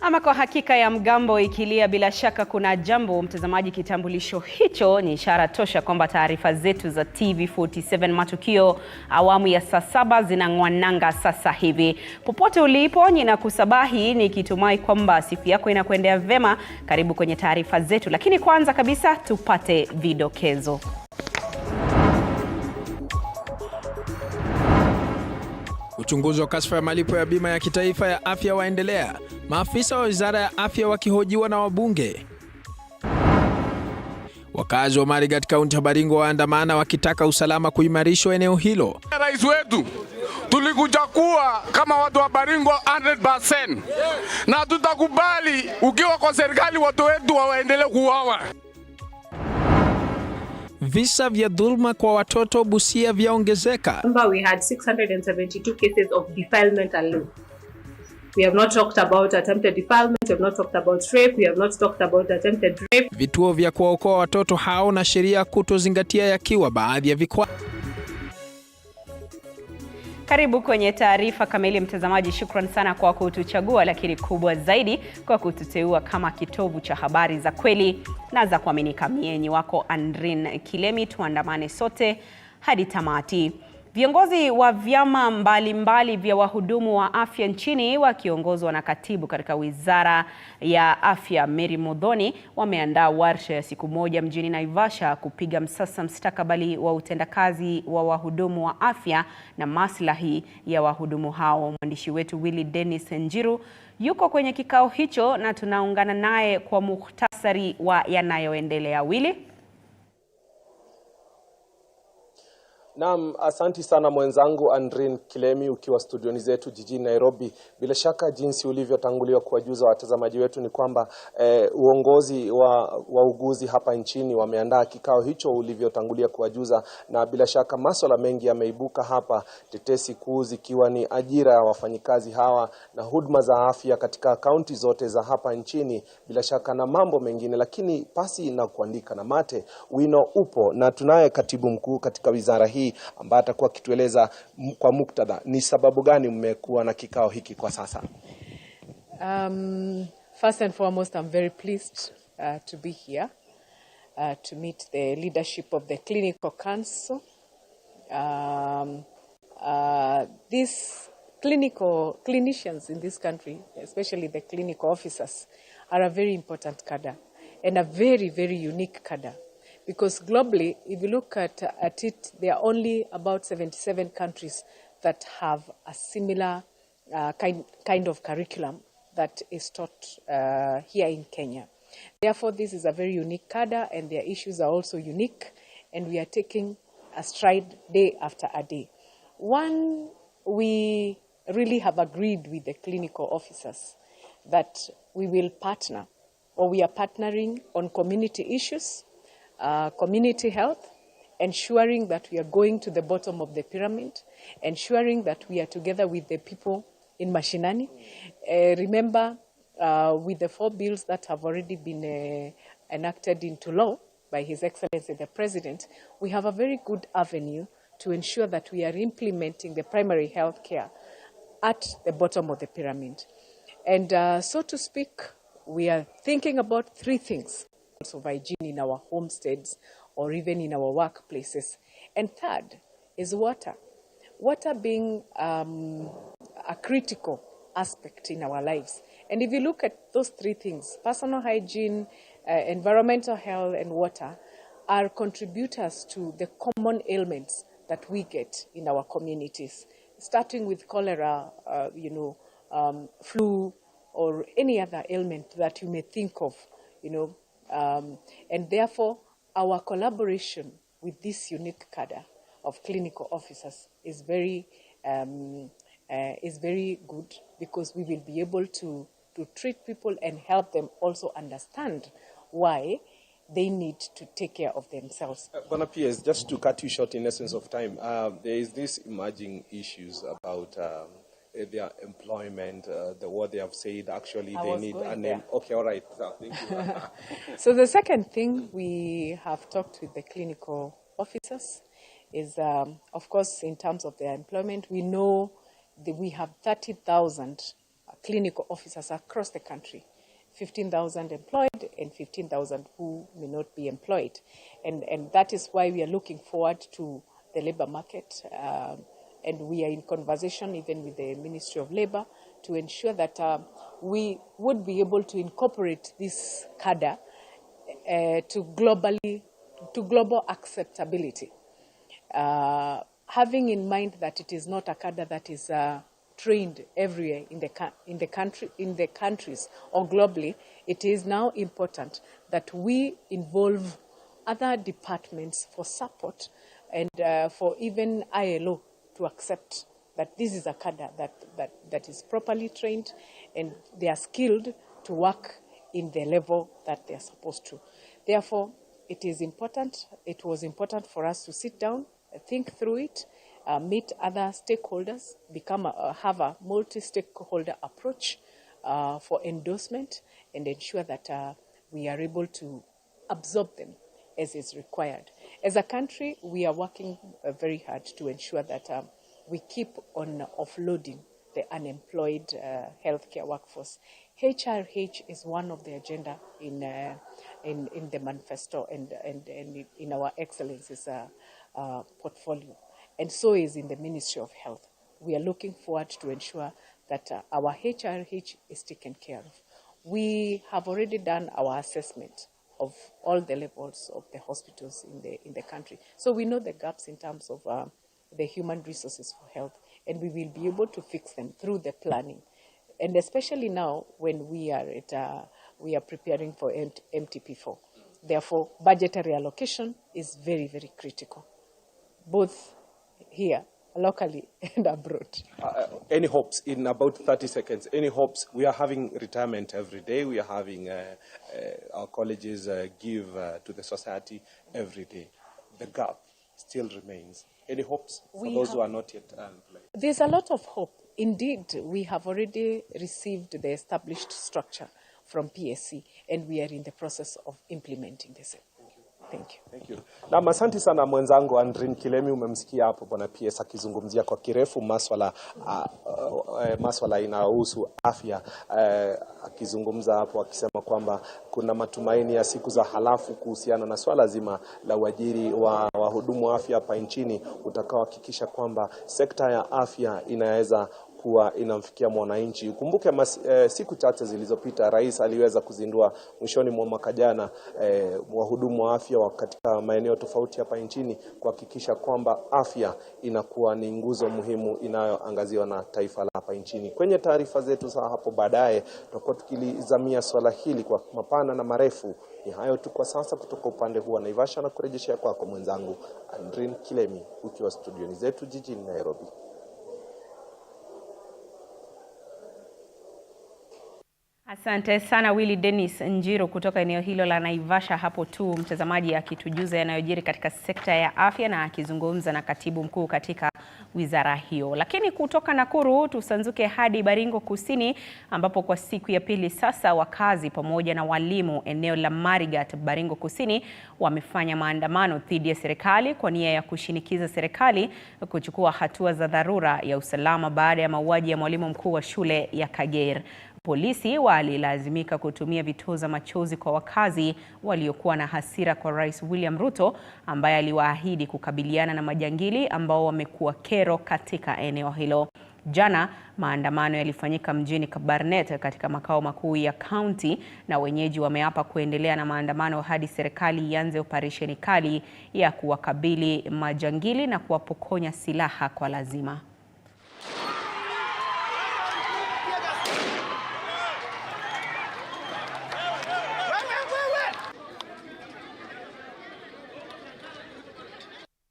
Ama kwa hakika ya mgambo ikilia, bila shaka kuna jambo. Mtazamaji, kitambulisho hicho ni ishara tosha kwamba taarifa zetu za TV47 Matukio awamu ya saa 7 zinang'wananga sasa hivi. Popote ulipo, ninakusabahi nikitumai kwamba siku yako inakuendea vema. Karibu kwenye taarifa zetu, lakini kwanza kabisa tupate vidokezo. Uchunguzi wa kashfa ya malipo ya bima ya kitaifa ya afya waendelea. Maafisa wa Wizara ya Afya wakihojiwa na wabunge. Wakazi wa Marigat Kaunti ya Baringo waandamana wakitaka usalama kuimarishwa eneo hilo. Rais wetu tulikuja kuwa kama watu wa Baringo 100%. Na tutakubali ukiwa kwa serikali watu wetu waendelee kuuawa. Visa vya dhulma kwa watoto Busia vyaongezeka. We had 672 cases of defilement alone. We have not talked about attempted defilement, we have not talked about rape, we have not talked about attempted rape. Vituo vya kuwaokoa watoto hao na sheria kutozingatia yakiwa baadhi ya vikwazo. Karibu kwenye taarifa kamili, mtazamaji. Shukran sana kwa kutuchagua, lakini kubwa zaidi kwa kututeua kama kitovu cha habari za kweli na za kuaminika. Mienyi wako Andrin Kilemi, tuandamane sote hadi tamati. Viongozi wa vyama mbalimbali vya wahudumu wa afya nchini wakiongozwa na katibu katika Wizara ya Afya Mary Modhoni wameandaa warsha ya siku moja mjini Naivasha kupiga msasa mustakabali wa utendakazi wa wahudumu wa afya na maslahi ya wahudumu hao. Mwandishi wetu Willy Dennis Njiru yuko kwenye kikao hicho na tunaungana naye kwa muhtasari wa yanayoendelea. Willy? Naam, asanti sana mwenzangu Andrin Kilemi ukiwa studioni zetu jijini Nairobi. Bila shaka jinsi ulivyotanguliwa kuwajuza watazamaji wetu ni kwamba uongozi wa wauguzi hapa nchini wameandaa kikao hicho ulivyotangulia kuwajuza, na bila shaka masuala mengi yameibuka hapa, tetesi kuu zikiwa ni ajira ya wafanyikazi hawa na huduma za afya katika kaunti zote za hapa nchini, bila shaka na mambo mengine. Lakini pasi na kuandika na mate, wino upo, na tunaye katibu mkuu katika wizara hii ambaye atakuwa kitueleza kwa muktadha ni sababu gani mmekuwa na kikao hiki kwa sasa. First and foremost, I'm very pleased to be here to meet the leadership of the Clinical Council. These clinicians in this country, especially the clinical officers, are a very important cadre and a very, very unique cadre. Because globally, if you look at it, there are only about 77 countries that have a similar kind of curriculum that is taught here in Kenya. Therefore, this is a very unique cadre, and their issues are also unique, and we are taking a stride day after a day. One, we really have agreed with the clinical officers that we will partner, or we are partnering on community issues, community health, ensuring that we are going to the bottom of the pyramid, ensuring that we are together with the people in Mashinani. Remember, with the 4 bills that have already been enacted into law by His Excellency the President, we have a very good avenue to ensure that we are implementing the primary health care at the bottom of the pyramid. And so to speak, we are thinking about 3 things. Of hygiene in our homesteads or even in our workplaces. And third is water. Water being a critical aspect in our lives. And if you look at those 3 things, personal hygiene, environmental health, and water are contributors to the common ailments that we get in our communities, starting with cholera, flu, or any other ailment that you may think of, and therefore, our collaboration with this unique cadre of clinical officers is very good, because we will be able to treat people and help them also understand why they need to take care of themselves. Bwana PS, just to cut you short in essence of time, there is this emerging issues about their employment, what they have said, actually I they was need going a name. there. Okay, all right. Thank you. So the second thing we have talked with the clinical officers is, of course, in terms of their employment, we know that we have 30,000 clinical officers across the country, 15,000 employed and 15,000 who may not be employed. And that is why we are looking forward to the labor market, and we are in conversation even with the Ministry of Labor to ensure that we would be able to incorporate this cadre to global acceptability. Having in mind that it is not a cadre that is trained everywhere in the countries or globally, it is now important that we involve other departments for support and for even ILO to accept that this is a cadre that is properly trained and they are skilled to work in the level that they are supposed to. Therefore, it was important for us to sit down, think through it, meet other stakeholders, have a multi-stakeholder approach for endorsement, and ensure that we are able to absorb them as is required. As a country, we are working very hard to ensure that we keep on offloading the unemployed healthcare workforce. HRH is one of the agenda in the manifesto and in our excellences portfolio, and so is in the Ministry of Health. We are looking forward to ensure that our HRH is taken care of. We have already done our assessment of all the levels of the hospitals in the country, so we know the gaps in terms of the human resources for health, and we will be able to fix them through the planning. And especially now when we are preparing for MTP4. Therefore, budgetary allocation is very, very critical, both here, locally, and abroad. Any hopes in about 30 seconds? Any hopes? We are having retirement every day. We are having our colleges give to the society every day. The gap still remains. Any hopes for those who are not yet employed? There's a lot of hope. Indeed, we have already received the established structure from PSC, and we are in the process of implementing this. Thank you. Thank you. Na asante sana mwenzangu Andrin Kilemi, umemsikia hapo bwana PS akizungumzia kwa kirefu maswala inayohusu afya, akizungumza hapo akisema kwamba kuna matumaini ya siku za halafu kuhusiana na swala zima la uajiri wa wahudumu wa afya hapa nchini utakaohakikisha kwamba sekta ya afya inaweza kuwa inamfikia mwananchi. Ukumbuke siku chache zilizopita rais aliweza kuzindua mwishoni mwa mwaka jana wahudumu wa afya katika maeneo tofauti hapa nchini kuhakikisha kwamba afya inakuwa ni nguzo muhimu inayoangaziwa na taifa la hapa nchini. Kwenye taarifa zetu za hapo baadaye tutakuwa tukilizamia swala hili kwa mapana na marefu. Ni hayo tu kwa sasa kutoka upande huu wa Naivasha, na kurejeshea kwako mwenzangu Andrin Kilemi ukiwa studioni zetu jijini Nairobi. Asante sana Willy Dennis Njiro kutoka eneo hilo la Naivasha hapo tu, mtazamaji, akitujuza yanayojiri katika sekta ya afya na akizungumza na katibu mkuu katika wizara hiyo. Lakini kutoka Nakuru tusanzuke hadi Baringo Kusini, ambapo kwa siku ya pili sasa wakazi pamoja na walimu eneo la Marigat Baringo Kusini wamefanya maandamano dhidi ya serikali kwa nia ya kushinikiza serikali kuchukua hatua za dharura ya usalama baada ya mauaji ya mwalimu mkuu wa shule ya Kager. Polisi walilazimika kutumia vitoza machozi kwa wakazi waliokuwa na hasira kwa Rais William Ruto, ambaye aliwaahidi kukabiliana na majangili ambao wamekuwa kero katika eneo hilo. Jana maandamano yalifanyika mjini Kabarnet katika makao makuu ya kaunti, na wenyeji wameapa kuendelea na maandamano hadi serikali ianze operesheni kali ya kuwakabili majangili na kuwapokonya silaha kwa lazima.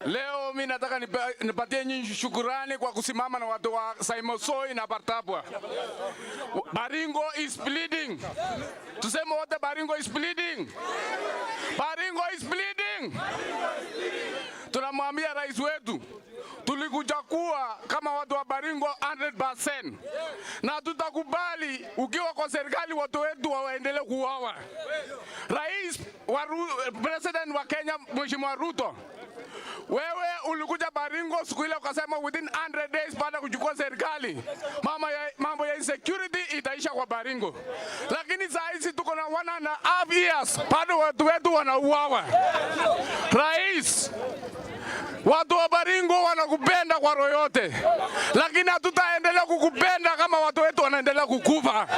Leo mimi nataka nipatie nyinyi shukrani kwa kusimama na watu wa Saimosoi na Bartabwa. Baringo is bleeding. Tuseme wote Baringo is bleeding. Baringo is bleeding. Tunamwambia rais wetu, tulikuchagua kama watu wa Baringo 100%. Na tutakubali ukiwa kwa serikali watu wetu waendelee kuuawa. President wa Kenya Mheshimiwa Ruto, wewe ulikuja Baringo siku ile ukasema within 100 days baada ya kuchukua serikali mambo ya insecurity itaisha kwa Baringo. Lakini saa hizi tuko na 1.5 years bado watu wetu wanauawa. Rais, watu wa Baringo wanakupenda kwa roho yote, lakini hatutaendelea kukupenda kama watu wetu wanaendelea kukufa.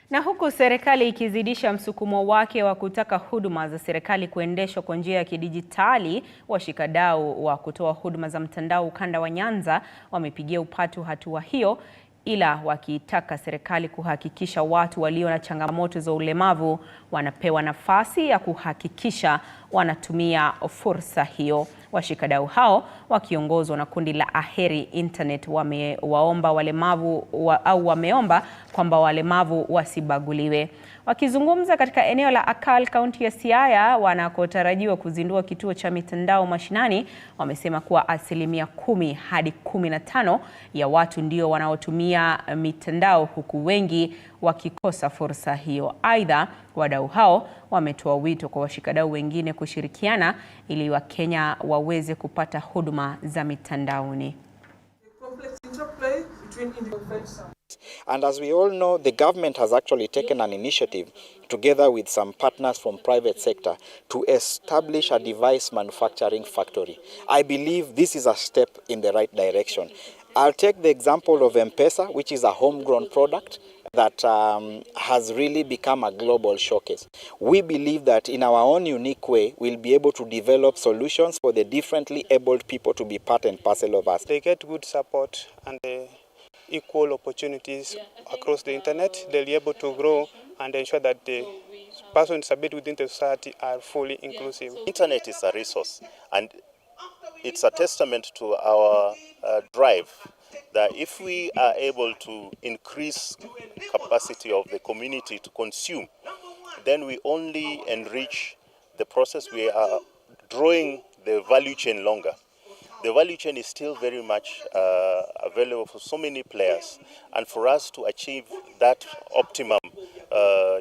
Na huku serikali ikizidisha msukumo wake wa kutaka huduma za serikali kuendeshwa kwa njia ya kidijitali, washikadau wa kutoa huduma za mtandao ukanda wa Nyanza wamepigia upatu hatua hiyo, ila wakitaka serikali kuhakikisha watu walio na changamoto za ulemavu wanapewa nafasi ya kuhakikisha wanatumia fursa hiyo. Washikadau hao wakiongozwa na kundi la Aheri Internet wameomba kwamba walemavu wasibaguliwe. Wakizungumza katika eneo la Akal, kaunti ya Siaya, wanakotarajiwa kuzindua kituo cha mitandao mashinani, wamesema kuwa 10 hadi 15 ya watu ndio wanaotumia mitandao, huku wengi wakikosa fursa hiyo. Aidha, wadau hao wametoa wito kwa washikadau wengine kushirikiana ili Wakenya waweze kupata huduma za mitandaoni. And as we all know, the government has actually taken an initiative together with some partners from private sector to establish a device manufacturing factory. I believe this is a step in the right direction. I'll take the example of M-Pesa, which is a homegrown product that has really become a global showcase. We believe that in our own unique way, we'll be able to develop solutions for the differently abled people to be part and parcel of us. They get good support and equal opportunities across the internet. They'll be able to grow and ensure that the persons with disability within the society are fully inclusive. Internet is a resource, and it's a testament to our drive that if we are able to increase capacity of the community to consume, then we only enrich the process. We are drawing the value chain longer. The value chain is still very much available for so many players, and for us to achieve that optimum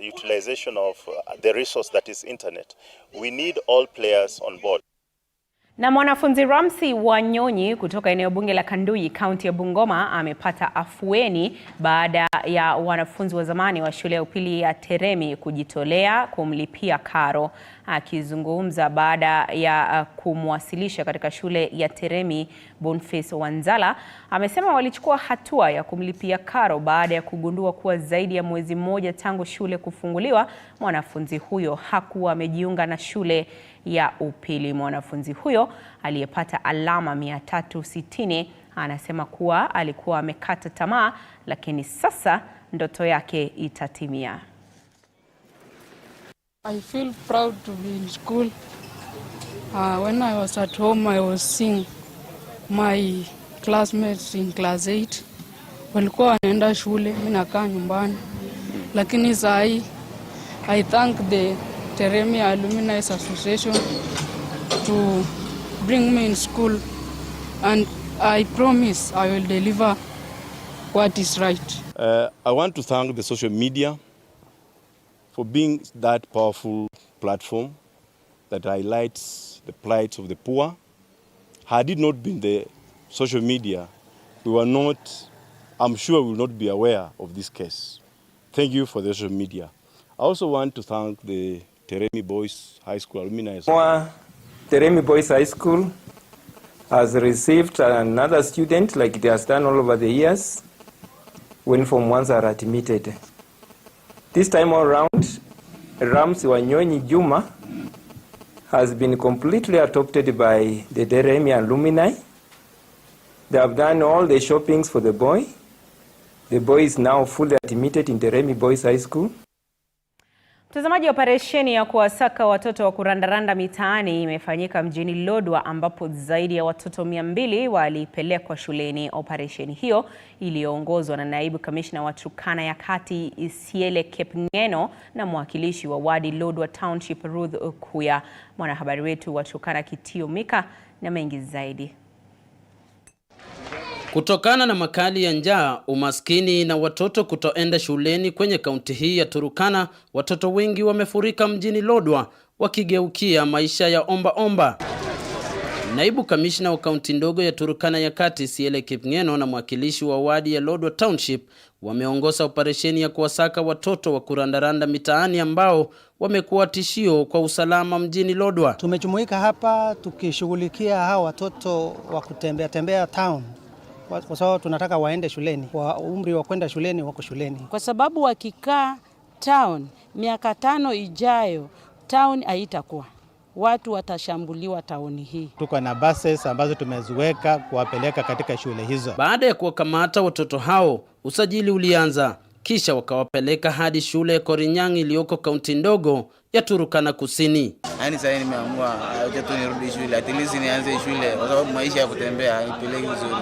utilization of the resource that is internet, we need all players on board. Na mwanafunzi Ramsey Wanyonyi kutoka eneo bunge la Kanduyi, kaunti ya Bungoma, amepata afueni baada ya wanafunzi wa zamani wa shule ya upili ya Teremi kujitolea kumlipia karo. Akizungumza baada ya kumwasilisha katika shule ya Teremi, Boniface Wanzala amesema walichukua hatua ya kumlipia karo baada ya kugundua kuwa zaidi ya mwezi mmoja tangu shule kufunguliwa, mwanafunzi huyo hakuwa amejiunga na shule ya upili. Mwanafunzi huyo aliyepata alama 360 anasema kuwa alikuwa amekata tamaa, lakini sasa ndoto yake itatimia. I feel proud to be in school. When I was at home, I was seeing my classmates in class 8. Walikuwa wanaenda shule, mimi nakaa nyumbani. Lakini saa hii, I thank the Teremi Alumni Association to bring me in school, and I promise I will deliver what is right. I want to thank the social media for being that powerful platform that highlights the plight of the poor. Had it not been the social media, I'm sure we will not be aware of this case. Thank you for the social media. I also want to thank the Teremi Boys High School Alumni. Teremi Boys High School has received another student like it has done all over the years when Form 1s are admitted. This time around, Ramsey Wanyonyi Juma has been completely adopted by the Teremi alumni. They have done all the shoppings for the boy. The boy is now fully admitted in Teremi Boys High School. Mtazamaji, operesheni ya kuwasaka watoto wa kurandaranda mitaani imefanyika mjini Lodwar, ambapo zaidi ya watoto 200 walipelekwa shuleni. Operesheni hiyo iliyoongozwa na naibu kamishna wa Turkana ya Kati Isiele Kepngeno na mwakilishi wa wadi Lodwar Township Ruth Okuya. Mwanahabari wetu wa Turkana Kitio Mika na mengi zaidi. Kutokana na makali ya njaa, umaskini na watoto kutoenda shuleni kwenye kaunti hii ya Turkana, watoto wengi wamefurika mjini Lodwar wakigeukia maisha ya omba. Naibu kamishna wa kaunti ndogo ya Turkana ya Kati Siele Kipngeno na mwakilishi wa wadi ya Lodwar Township wameongoza operesheni ya kuwasaka watoto wa kurandaranda mitaani ambao wamekuwa tishio kwa usalama mjini Lodwar. Tumejumuika hapa tukishughulikia hao watoto wa kutembea town, kwa sababu tunataka waende shuleni. Wa umri wa kwenda shuleni wako shuleni. Kwa sababu wakikaa town miaka 5 ijayo, town haitakuwa. Watu watashambuliwa tauni hii. Tuko na buses ambazo tumeziweka kuwapeleka katika shule hizo. Baada ya kuwakamata watoto hao, usajili ulianza. Kisha wakawapeleka hadi shule ya Korinyang iliyoko kaunti ndogo ya Turkana Kusini. Yaani sasa nimeamua acha tu nirudi shule, at least nianze shule kwa sababu maisha ya kutembea haipeleki vizuri.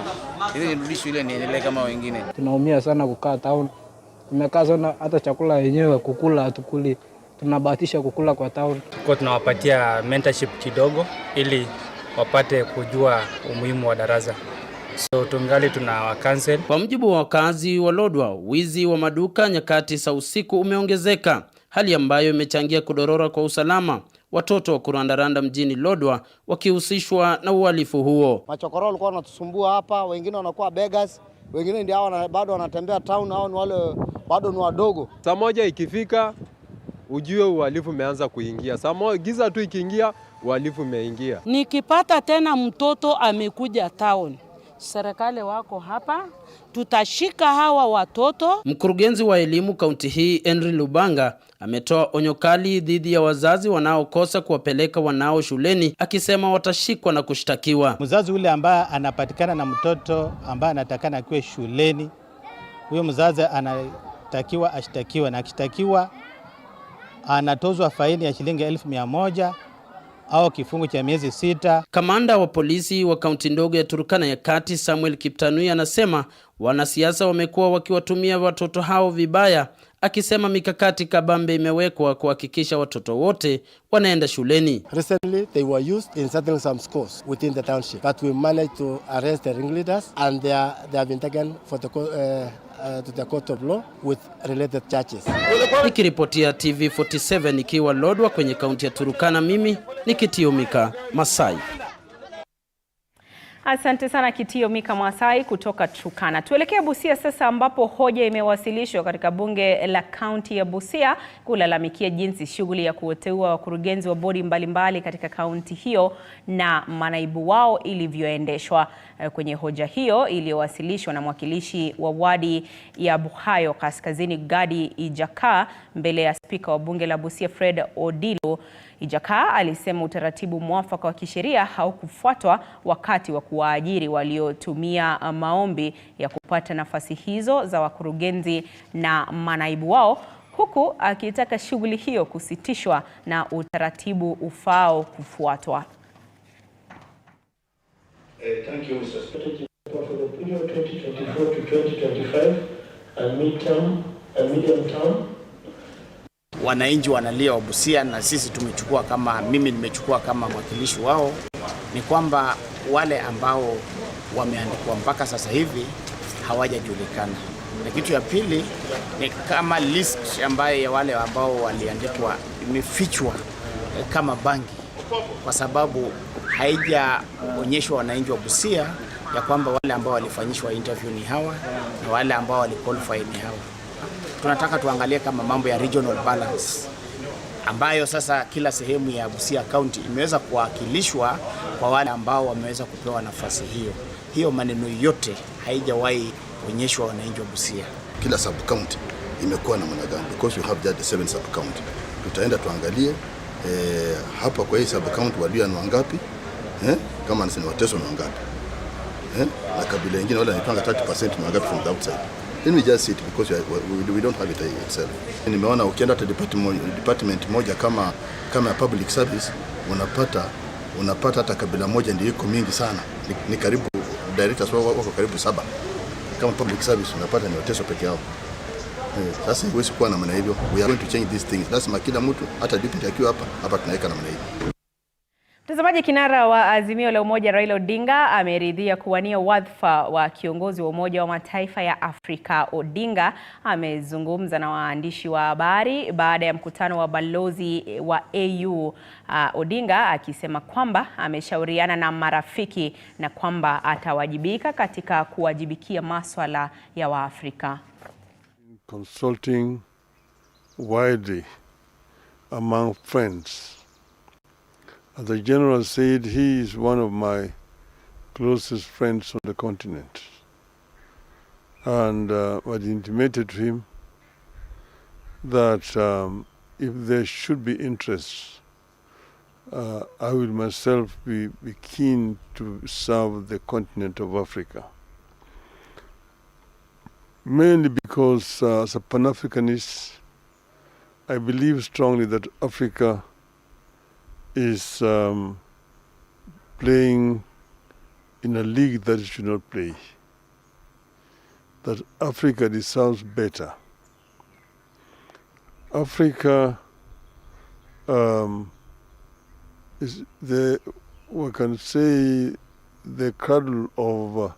Ili nirudi shule niendelee kama wengine. Tunaumia sana kukaa town. Tumekaa sana hata chakula yenyewe kukula hatukuli. Tunabahatisha kukula kwa town. Tuko tunawapatia mentorship kidogo ili wapate kujua umuhimu wa darasa. So tungali tuna cancel. Kwa mujibu wa wakazi wa Lodwar, wizi wa maduka nyakati za usiku umeongezeka, hali ambayo imechangia kudorora kwa usalama. Watoto wa kurandaranda mjini Lodwar wakihusishwa na uhalifu huo. Machokoro walikuwa wanatusumbua hapa, wengine wanakuwa beggars, wengine ndio bado wanatembea town, hao ni wale bado ni wadogo. Saa moja ikifika ujue uhalifu umeanza kuingia. Saa giza tu ikiingia uhalifu umeingia. Nikipata tena mtoto amekuja town, serikali wako hapa, tutashika hawa watoto. Mkurugenzi wa elimu kaunti hii Henry Lubanga ametoa onyo kali dhidi ya wazazi wanaokosa kuwapeleka wanao shuleni, akisema watashikwa na kushtakiwa. Mzazi ule ambaye anapatikana na mtoto ambaye anatakana akiwe shuleni, huyo mzazi anatakiwa ashtakiwe, na akishtakiwa anatozwa faini ya shilingi 1,100 au kifungo cha miezi 6. Kamanda wa polisi wa kaunti ndogo ya Turkana ya Kati Samuel Kiptanui anasema wanasiasa wamekuwa wakiwatumia watoto hao vibaya, akisema mikakati kabambe imewekwa kuhakikisha watoto wote wanaenda shuleni. Recently they were used in settling some schools within the township, but we managed to arrest the ringleaders and they have been taken for the to the court of law with related charges. Nikiripotia TV47 nikiwa Lodwar kwenye kaunti ya Turkana, mimi ni Kitio Mika Masai. Asante sana Kitio Mika Masai kutoka Turkana. Tuelekea Busia sasa, ambapo hoja imewasilishwa katika bunge la kaunti ya Busia kulalamikia jinsi shughuli ya kuteua wakurugenzi wa bodi mbalimbali katika kaunti hiyo na manaibu wao ilivyoendeshwa. Kwenye hoja hiyo iliyowasilishwa na mwakilishi wa wadi ya Buhayo Kaskazini Gadi Ijaka mbele ya spika wa bunge la Busia Fred Odilo, Ijaka alisema utaratibu mwafaka wa kisheria haukufuatwa wakati wa kuwaajiri waliotumia maombi ya kupata nafasi hizo za wakurugenzi na manaibu wao, huku akitaka shughuli hiyo kusitishwa na utaratibu ufao kufuatwa. Thank you, Mr. Speaker. For the period 2024 to 2025 and medium term. Wananchi wanalia wa Busia na sisi tumechukua mimi nimechukua kama mwakilishi wao, ni kwamba wale ambao wameandikwa mpaka sasa hivi hawajajulikana. Na kitu ya pili ni kama list ambayo ya wale ambao waliandikwa imefichwa kama bangi, kwa sababu haijaonyeshwa wananchi wa Busia ya kwamba wale ambao walifanyishwa interview ni hawa na wale ambao waliqualify ni hawa. Tunataka tuangalie kama mambo ya regional balance, ambayo sasa kila sehemu ya Busia County imeweza kuwakilishwa kwa wale ambao wameweza kupewa nafasi hiyo. Hiyo maneno yote haijawahi onyeshwa wananchi wa Busia. Kila sub county imekuwa na namna gani, because we have just 7 sub county. Tutaenda tuangalie hapa kwa hii sub county walio ni wangapi, kama ni Wateso ni wangapi, na kabila nyingine wale wanapanga 30% ni wangapi from the outside. Then we just see it because we don't have it itself. Nimeona ukienda hata department moja kama public service unapata hata kabila moja ndio iko mingi sana. Ni karibu directors wako karibu 7. Kama public service unapata ni Wateso peke yao. Sasa huwezi kuwa na maana hivyo. We are going to change these things. Lazima kila mtu hata deputy akiwa hapa tunaweka na maana hivyo. Mtazamaji, kinara wa Azimio la Umoja Raila Odinga ameridhia kuwania wadhifa wa kiongozi wa Umoja wa Mataifa ya Afrika. Odinga amezungumza na waandishi wa habari baada ya mkutano wa balozi wa AU. Odinga akisema kwamba ameshauriana na marafiki na kwamba atawajibika katika kuwajibikia masuala ya Waafrika. Consulting widely among friends. As the General said, he is one of my closest friends on the continent. And I intimated to him that if there should be interest, I will myself be keen to serve the continent of Africa. Mainly because as a Pan-Africanist, I believe strongly that Africa is playing in a league that it should not play. That Africa deserves better. Africa is we can say, the cradle of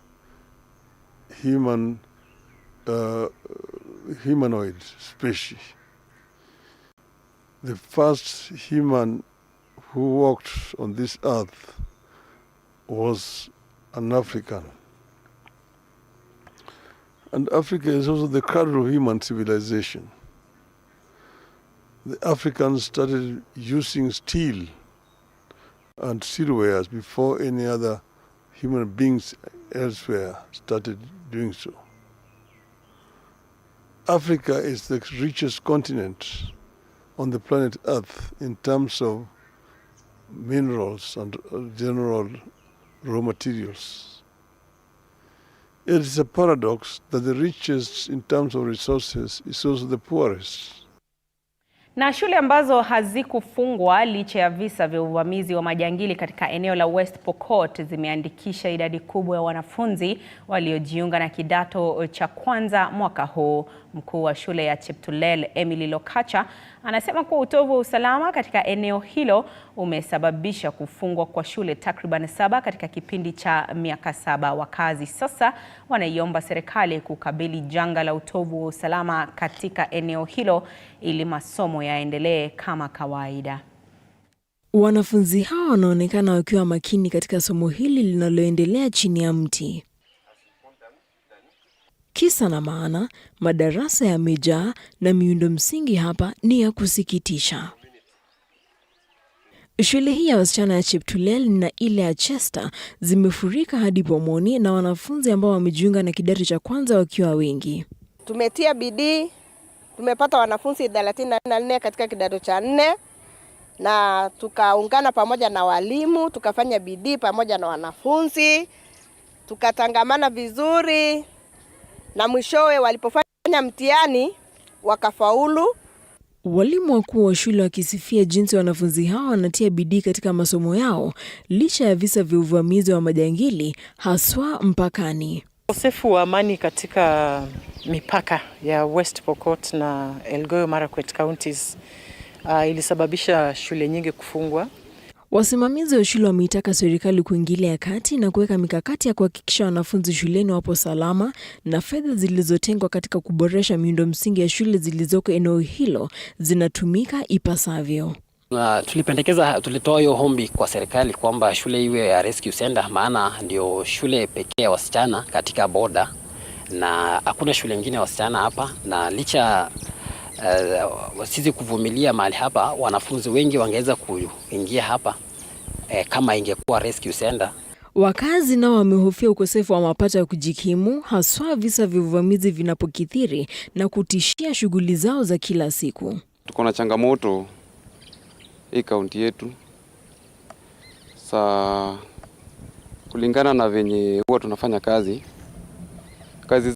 humanoid species. The first human who walked on this earth was an African. And Africa is also the cradle of human civilization. The Africans started using steel and steelwares before any other human beings elsewhere started doing so. Africa is the richest continent on the planet Earth in terms of minerals and general raw materials. It is a paradox that the richest in terms of resources is also the poorest. Na shule ambazo hazikufungwa licha ya visa vya uvamizi wa majangili katika eneo la West Pokot zimeandikisha idadi kubwa ya wanafunzi waliojiunga na kidato cha kwanza mwaka huu. Mkuu wa shule ya Cheptulel Emily Lokacha anasema kuwa utovu wa usalama katika eneo hilo umesababisha kufungwa kwa shule takriban 7 katika kipindi cha miaka 7. Wakazi sasa wanaiomba serikali kukabili janga la utovu wa usalama katika eneo hilo ili masomo yaendelee kama kawaida. Wanafunzi hao wanaonekana wakiwa makini katika somo hili linaloendelea chini ya mti. Kisa na maana, madarasa yamejaa na miundo msingi hapa ni ya kusikitisha. Shule hii ya wasichana ya Cheptulel na ile ya Chester zimefurika hadi pomoni na wanafunzi ambao wamejiunga na kidato cha kwanza wakiwa wengi. Tumetia bidii, tumepata wanafunzi 34 katika kidato cha 4 na tukaungana pamoja na walimu, tukafanya bidii pamoja na wanafunzi, tukatangamana vizuri. Na mwishowe walipofanya mtihani wakafaulu. Walimu wakuu wa shule wakisifia jinsi wanafunzi hao wanatia bidii katika masomo yao licha ya visa vya uvamizi wa majangili haswa mpakani. Ukosefu wa amani katika mipaka ya West Pokot na Elgeyo Marakwet counties ilisababisha shule nyingi kufungwa. Wasimamizi wa shule wameitaka serikali kuingilia kati na kuweka mikakati ya kuhakikisha wanafunzi shuleni wapo salama na fedha zilizotengwa katika kuboresha miundo msingi ya shule zilizoko eneo hilo zinatumika ipasavyo. Tulitoa hiyo ombi kwa serikali kwamba shule iwe ya rescue center, maana ndio shule pekee ya wasichana katika boda na hakuna shule nyingine ya wasichana hapa, na licha sisi kuvumilia mahali hapa, wanafunzi wengi wangeweza kuingia hapa kama ingekuwa rescue center. Wakazi nao wamehofia ukosefu wa mapato ya kujikimu, haswa visa vya uvamizi vinapokithiri na kutishia shughuli zao za kila siku. Tuko na changamoto hii kaunti yetu. Kulingana na venye huwa tunafanya kazi,